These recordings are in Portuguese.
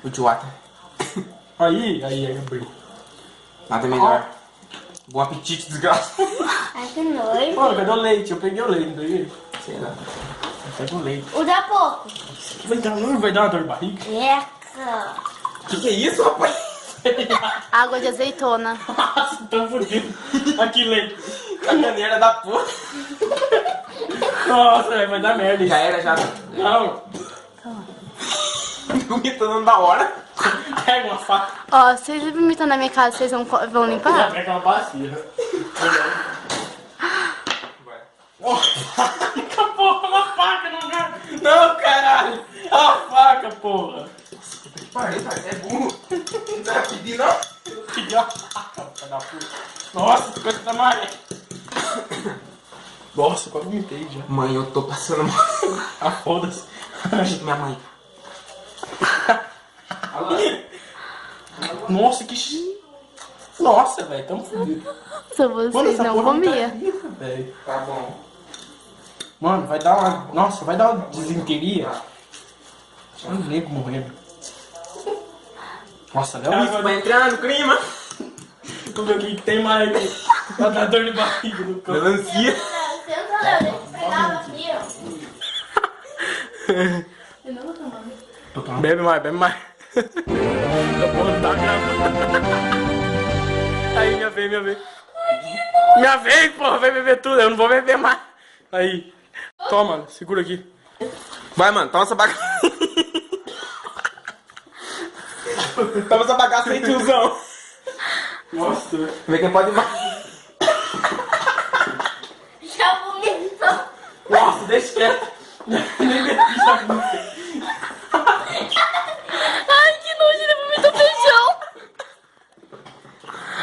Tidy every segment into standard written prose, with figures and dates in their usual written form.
O Tiwata. Aí, abri. Nada melhor. Bom apetite, desgraça. Ai, que nojo. Mano, cadê o leite? Eu peguei o leite, não peguei? Sei lá. Pega o leite. Usa pouco. Vai dar uma dor de barriga? Eca. Que é isso, rapaz? Água de azeitona. Nossa, tão fudido. Aqui, leite. Caganeira da porra. Nossa, velho, vai dar merda. Já era, já. Não. Vomitando da hora. Pega uma faca. Ó, vocês vomitam na minha casa, vocês vão Já limpar? pega uma bacia. Oh, faca, porra, uma faca no lugar. Não, caralho. É uma faca, porra. Parei, cara, você é burro. Não vai pedir, não? Pediu a faca, filha da puta. Nossa, que coisa da maré. Nossa, quase vomitei já. Mãe, eu tô passando mal. Ah, foda-se. Minha mãe. Nossa, que... Nossa, velho, tamo fudido. Só Mano, vocês essa não porra comiam. tá rica, velho. Tá bom. Mano, vai dar uma... Nossa, vai dar uma desinteria. Um nego morrendo. Nossa, Léo, isso Vai entrar no clima. Vamos ver o que tem mais aqui. Vai dar dor de barriga no campo. Melancia. Senta, Léo, deixa eu pegar aqui, ó. Eu não vou tomando. Bebe mais, bebe mais. A porra não tá gravando. Aí, minha vez, minha vez. Minha vez, porra, vai beber tudo. Eu não vou beber mais. Aí. Toma, segura aqui. Vai, mano, toma essa bagaça. Toma essa bagaça aí, tiozão. Nossa, velho. Vê quem pode mais. Já vomitou. Nossa, deixa quieto. Nem bebi, já vomitei. Ai, que nojo, ele vomitou feijão.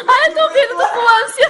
Ai, eu tô vendo, tô com ânsia.